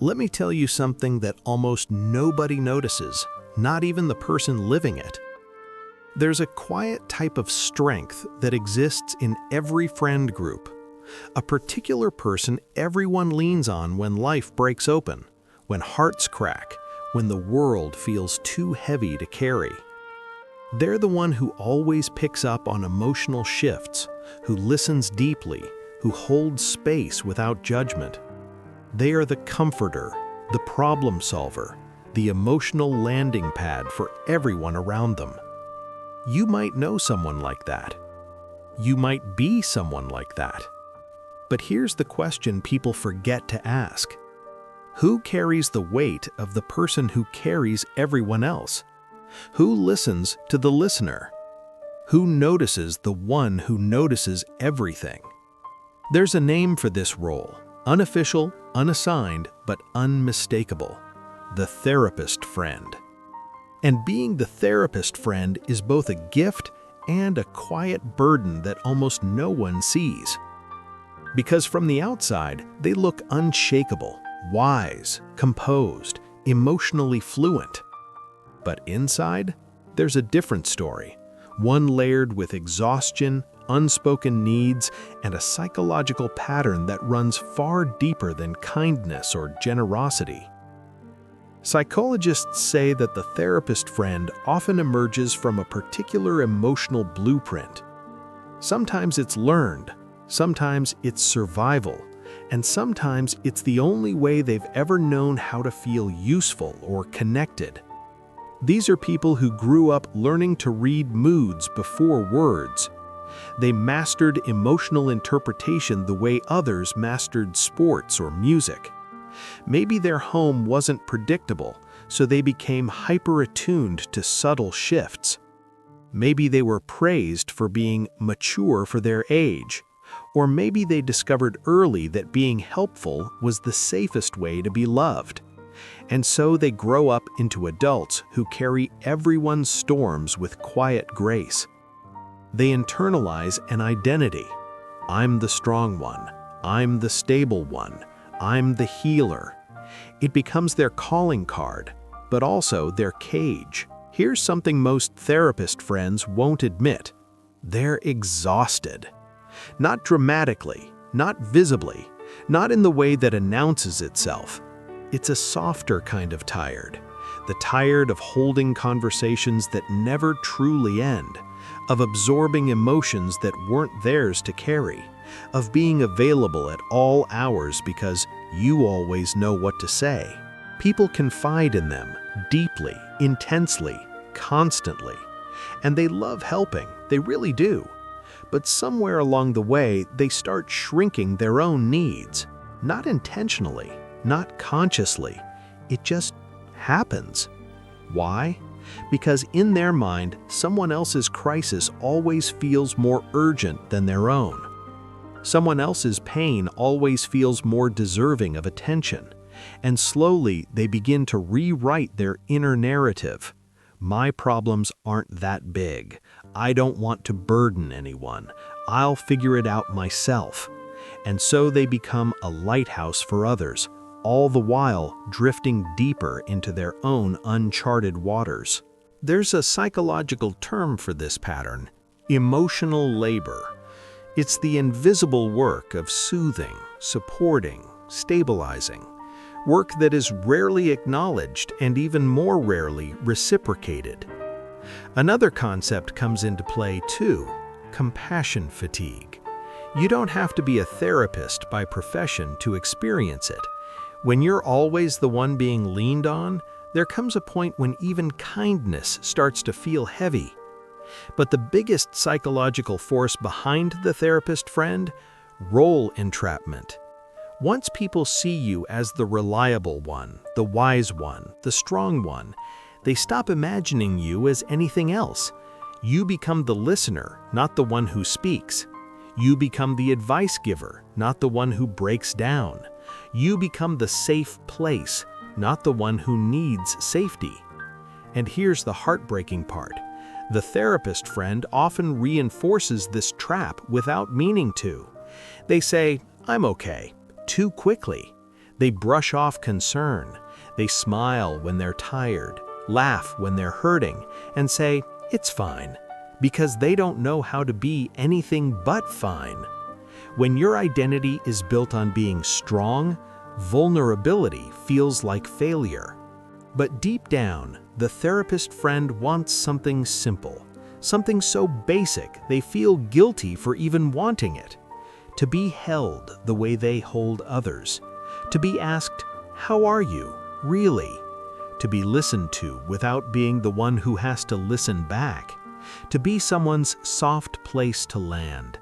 Let me tell you something that almost nobody notices, not even the person living it. There's a quiet type of strength that exists in every friend group. A particular person everyone leans on when life breaks open, when hearts crack, when the world feels too heavy to carry. They're the one who always picks up on emotional shifts, who listens deeply, who holds space without judgment. They are the comforter, the problem solver, the emotional landing pad for everyone around them. You might know someone like that. You might be someone like that. But here's the question people forget to ask. Who carries the weight of the person who carries everyone else? Who listens to the listener? Who notices the one who notices everything? There's a name for this role, unofficial, unassigned, but unmistakable: the therapist friend. And being the therapist friend is both a gift and a quiet burden that almost no one sees. Because from the outside, they look unshakable, wise, composed, emotionally fluent. But inside, there's a different story, one layered with exhaustion, unspoken needs, and a psychological pattern that runs far deeper than kindness or generosity. Psychologists say that the therapist friend often emerges from a particular emotional blueprint. Sometimes it's learned, sometimes it's survival, and sometimes it's the only way they've ever known how to feel useful or connected. These are people who grew up learning to read moods before words. They mastered emotional interpretation the way others mastered sports or music. Maybe their home wasn't predictable, so they became hyper-attuned to subtle shifts. Maybe they were praised for being mature for their age. Or maybe they discovered early that being helpful was the safest way to be loved. And so they grow up into adults who carry everyone's storms with quiet grace. They internalize an identity. I'm the strong one. I'm the stable one. I'm the healer. It becomes their calling card, but also their cage. Here's something most therapist friends won't admit. They're exhausted. Not dramatically, not visibly, not in the way that announces itself. It's a softer kind of tired. The tired of holding conversations that never truly end, of absorbing emotions that weren't theirs to carry, of being available at all hours because you always know what to say. People confide in them deeply, intensely, constantly. And they love helping, they really do. But somewhere along the way, they start shrinking their own needs. Not intentionally, not consciously. It just happens. Why? Because in their mind, someone else's crisis always feels more urgent than their own. Someone else's pain always feels more deserving of attention. And slowly, they begin to rewrite their inner narrative. My problems aren't that big. I don't want to burden anyone. I'll figure it out myself. And so they become a lighthouse for others, all the while drifting deeper into their own uncharted waters. There's a psychological term for this pattern: emotional labor. It's the invisible work of soothing, supporting, stabilizing. Work that is rarely acknowledged and even more rarely reciprocated. Another concept comes into play too: compassion fatigue. You don't have to be a therapist by profession to experience it. When you're always the one being leaned on, there comes a point when even kindness starts to feel heavy. But the biggest psychological force behind the therapist friend? Role entrapment. Once people see you as the reliable one, the wise one, the strong one, they stop imagining you as anything else. You become the listener, not the one who speaks. You become the advice giver, not the one who breaks down. You become the safe place, not the one who needs safety. And here's the heartbreaking part. The therapist friend often reinforces this trap without meaning to. They say, "I'm okay," too quickly. They brush off concern. They smile when they're tired, laugh when they're hurting, and say, "It's fine," because they don't know how to be anything but fine. When your identity is built on being strong, vulnerability feels like failure. But deep down, the therapist friend wants something simple, something so basic they feel guilty for even wanting it. To be held the way they hold others. To be asked, "How are you, really?" To be listened to without being the one who has to listen back. To be someone's soft place to land.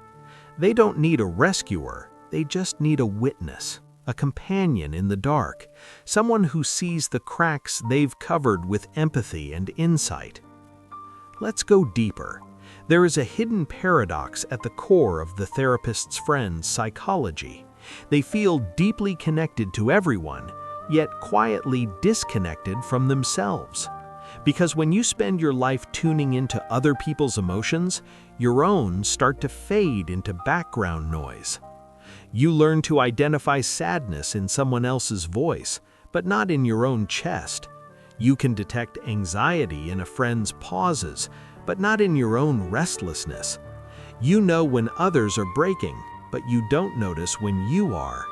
They don't need a rescuer, they just need a witness, a companion in the dark, someone who sees the cracks they've covered with empathy and insight. Let's go deeper. There is a hidden paradox at the core of the therapist's friend's psychology. They feel deeply connected to everyone, yet quietly disconnected from themselves. Because when you spend your life tuning into other people's emotions, your own start to fade into background noise. You learn to identify sadness in someone else's voice, but not in your own chest. You can detect anxiety in a friend's pauses, but not in your own restlessness. You know when others are breaking, but you don't notice when you are.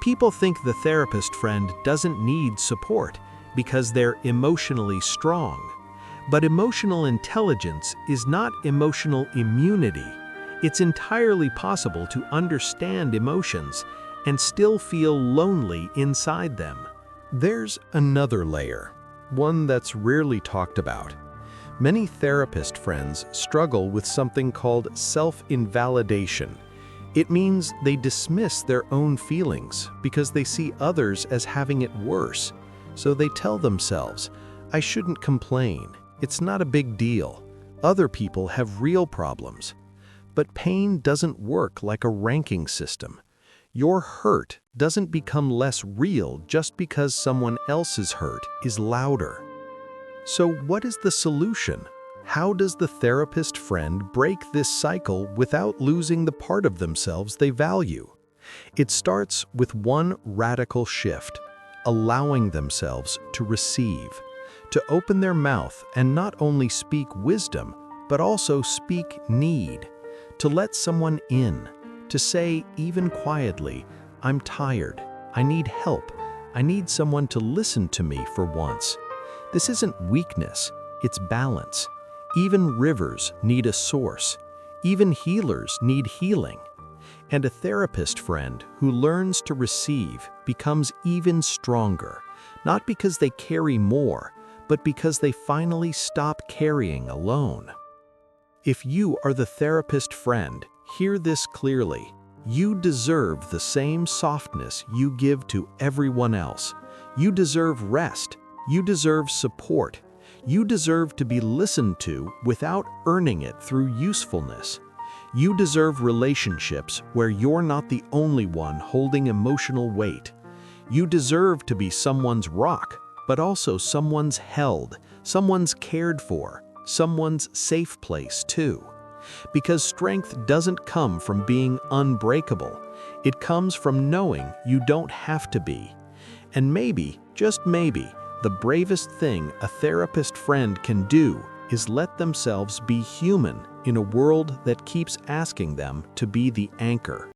People think the therapist friend doesn't need support because they're emotionally strong. But emotional intelligence is not emotional immunity. It's entirely possible to understand emotions and still feel lonely inside them. There's another layer, one that's rarely talked about. Many therapist friends struggle with something called self-invalidation. It means they dismiss their own feelings because they see others as having it worse. So they tell themselves, "I shouldn't complain. It's not a big deal. Other people have real problems." But pain doesn't work like a ranking system. Your hurt doesn't become less real just because someone else's hurt is louder. So what is the solution? How does the therapist friend break this cycle without losing the part of themselves they value? It starts with one radical shift: allowing themselves to receive, to open their mouth and not only speak wisdom, but also speak need, to let someone in, to say, even quietly, "I'm tired, I need help, I need someone to listen to me for once." This isn't weakness, it's balance. Even rivers need a source. Even healers need healing. And a therapist friend who learns to receive becomes even stronger, not because they carry more, but because they finally stop carrying alone. If you are the therapist friend, hear this clearly. You deserve the same softness you give to everyone else. You deserve rest. You deserve support. You deserve to be listened to without earning it through usefulness. You deserve relationships where you're not the only one holding emotional weight. You deserve to be someone's rock, but also someone's held, someone's cared for, someone's safe place too. Because strength doesn't come from being unbreakable. It comes from knowing you don't have to be. And maybe, just maybe, the bravest thing a therapist friend can do is let themselves be human in a world that keeps asking them to be the anchor.